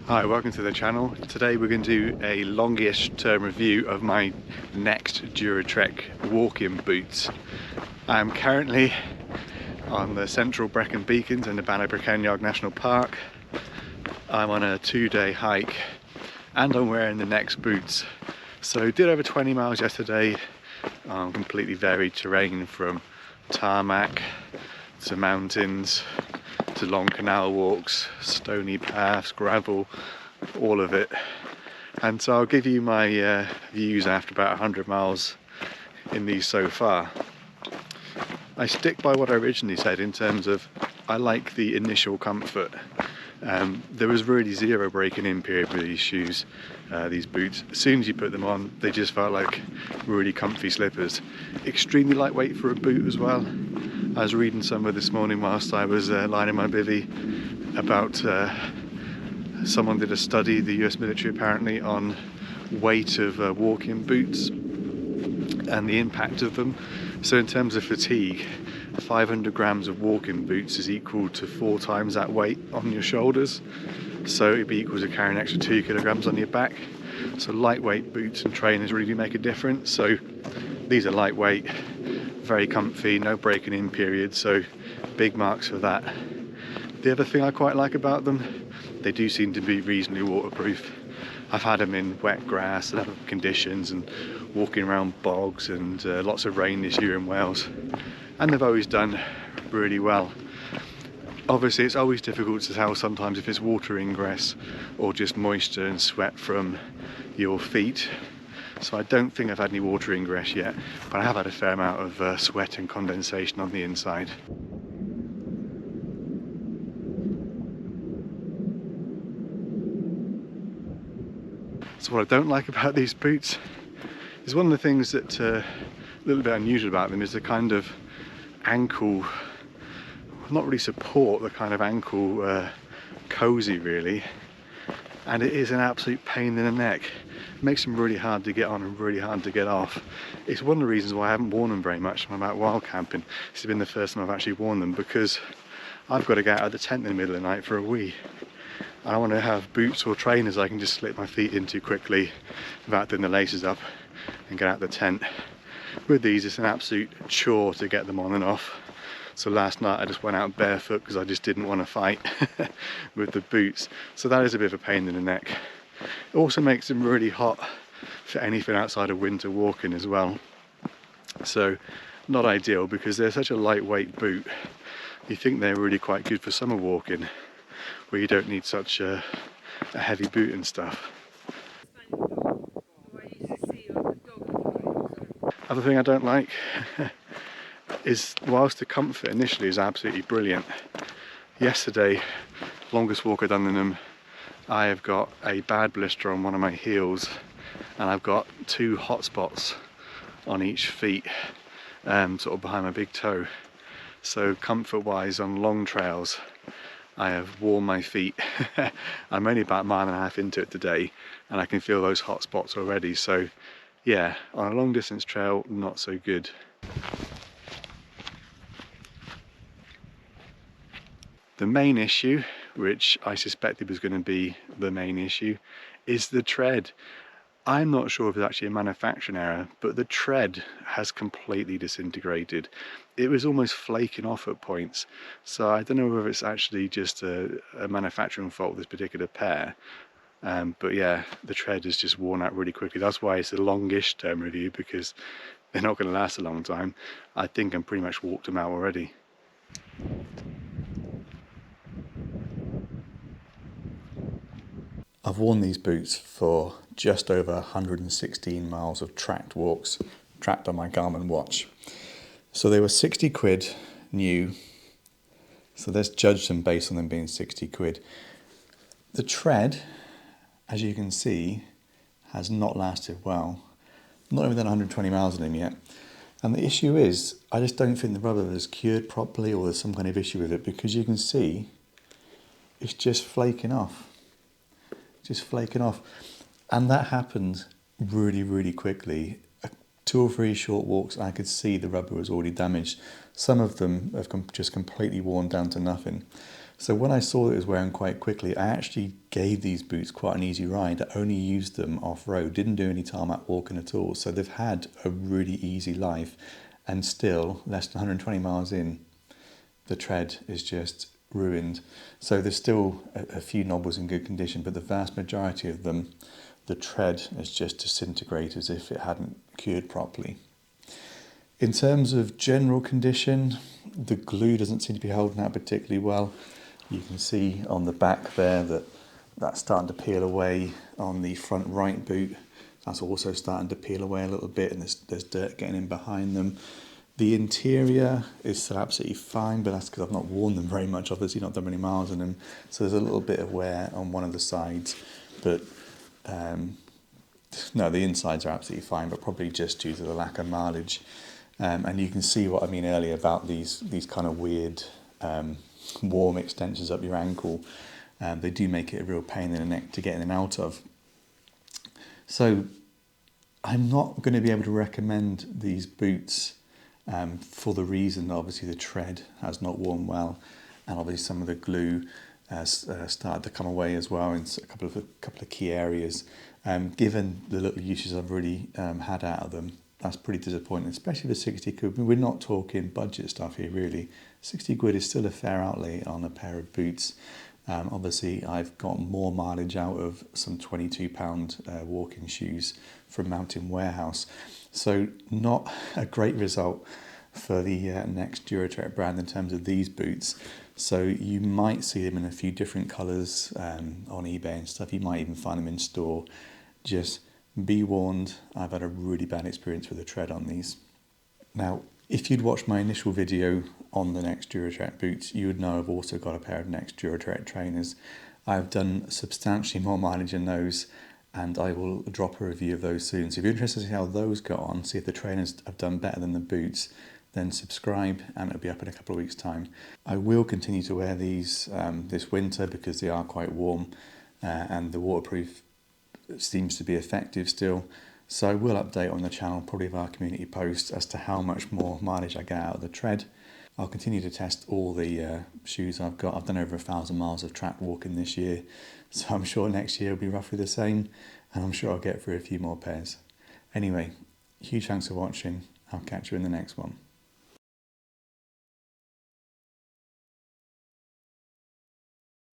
Hi, welcome to the channel. Today we're going to do a longish term review of my next Duratrek walk-in boots. I'm currently on the central Brecon Beacons in the Bannabreckenjag National Park. I'm on a 2-day hike and I'm wearing the next boots. So did over 20 miles yesterday on completely varied terrain, from tarmac to mountains to long canal walks, stony paths, gravel, all of it. And so I'll give you my views after about 100 miles in these so far. I stick by what I originally said in terms of I like the initial comfort. There was really zero breaking in period with these shoes, these boots. As soon as you put them on, they just felt like really comfy slippers. Extremely lightweight for a boot as well. I was reading somewhere this morning whilst I was lying in my bivvy about someone did a study, the US military apparently, on weight of walk-in boots and the impact of them. So in terms of fatigue, 500 grams of walk-in boots is equal to 4 times that weight on your shoulders. So it'd be equal to carrying an extra 2 kilograms on your back. So lightweight boots and trainers really do make a difference. So these are lightweight, very comfy, no breaking in period, so big marks for that. The other thing I quite like about them, they do seem to be reasonably waterproof. I've had them in wet grass and other conditions and walking around bogs and lots of rain this year in Wales, and they've always done really well. Obviously it's always difficult to tell sometimes if it's water ingress or just moisture and sweat from your feet. So I don't think I've had any water ingress yet, but I have had a fair amount of sweat and condensation on the inside. So what I don't like about these boots is one of the things that a little bit unusual about them is the kind of ankle, not really support, the kind of ankle cozy really, and it is an absolute pain in the neck. It makes them really hard to get on and really hard to get off. It's one of the reasons why I haven't worn them very much when I'm out wild camping. This has been the first time I've actually worn them, because I've got to get out of the tent in the middle of the night for a wee. I want to have boots or trainers I can just slip my feet into quickly without doing the laces up and get out the tent. With these it's an absolute chore to get them on and off. So last night I just went out barefoot because I just didn't want to fight with the boots. So that is a bit of a pain in the neck. It also makes them really hot for anything outside of winter walking as well. So not ideal, because they're such a lightweight boot. You think they're really quite good for summer walking, where you don't need such a heavy boot and stuff. Other thing I don't like is, whilst the comfort initially is absolutely brilliant, yesterday, longest walk I've done in them, I have got a bad blister on one of my heels and I've got 2 hot spots on each feet, sort of behind my big toe. So comfort wise on long trails I have worn my feet. I'm only about 1.5 miles into it today and I can feel those hot spots already. So yeah, on a long distance trail, not so good. The main issue, which I suspected was going to be the main issue, is the tread. I'm not sure if it's actually a manufacturing error, but the tread has completely disintegrated. It was almost flaking off at points. So I don't know whether it's actually just a manufacturing fault with this particular pair. But yeah, the tread has just worn out really quickly. That's why it's a longish term review, because they're not going to last a long time. I think I'm pretty much walked them out already. I've worn these boots for just over 116 miles of tracked walks, tracked on my Garmin watch. So they were 60 quid new. So let's judge them based on them being 60 quid. The tread, as you can see, has not lasted well. Not even done 120 miles in them yet. And the issue is, I just don't think the rubber is cured properly, or there's some kind of issue with it, because you can see it's just flaking off. Just flaking off. And that happened really, really quickly. 2 or 3 short walks, I could see the rubber was already damaged. Some of them have just completely worn down to nothing. So when I saw that it was wearing quite quickly, I actually gave these boots quite an easy ride. I only used them off-road, didn't do any tarmac walking at all. So they've had a really easy life, and still, less than 120 miles in, the tread is just ruined. So there's still a few knobbles in good condition, but the vast majority of them, the tread is just disintegrated as if it hadn't cured properly. In terms of general condition, the glue doesn't seem to be holding out particularly well. You can see on the back there that that's starting to peel away on the front right boot. That's also starting to peel away a little bit, and there's dirt getting in behind them. The interior is still absolutely fine, but that's because I've not worn them very much, obviously not done many miles in them. So there's a little bit of wear on one of the sides, but no, the insides are absolutely fine, but probably just due to the lack of mileage. And you can see what I mean earlier about these kind of weird warm extensions up your ankle. They do make it a real pain in the neck to get in and out of. So I'm not going to be able to recommend these boots for the reason, obviously, the tread has not worn well, and obviously some of the glue has started to come away as well in a couple of key areas. Given the little uses I've really had out of them, that's pretty disappointing, especially for 60 quid. I mean, we're not talking budget stuff here, really. 60 quid is still a fair outlay on a pair of boots. Obviously, I've got more mileage out of some £22 walking shoes from Mountain Warehouse. So not a great result for the next Duratrek brand in terms of these boots. So you might see them in a few different colours on eBay and stuff. You might even find them in store. Just be warned, I've had a really bad experience with the tread on these. Now, if you'd watched my initial video on the Next Duratrek boots, you would know I've also got a pair of Next Duratrek trainers. I've done substantially more mileage in those, and I will drop a review of those soon. So if you're interested to see how those got on, see if the trainers have done better than the boots, then subscribe and it'll be up in a couple of weeks' time. I will continue to wear these this winter because they are quite warm and the waterproof seems to be effective still. So I will update on the channel, probably via community posts, as to how much more mileage I get out of the tread. I'll continue to test all the shoes I've got. I've done over 1,000 miles of track walking this year, so I'm sure next year will be roughly the same, and I'm sure I'll get through a few more pairs. Anyway, huge thanks for watching. I'll catch you in the next one.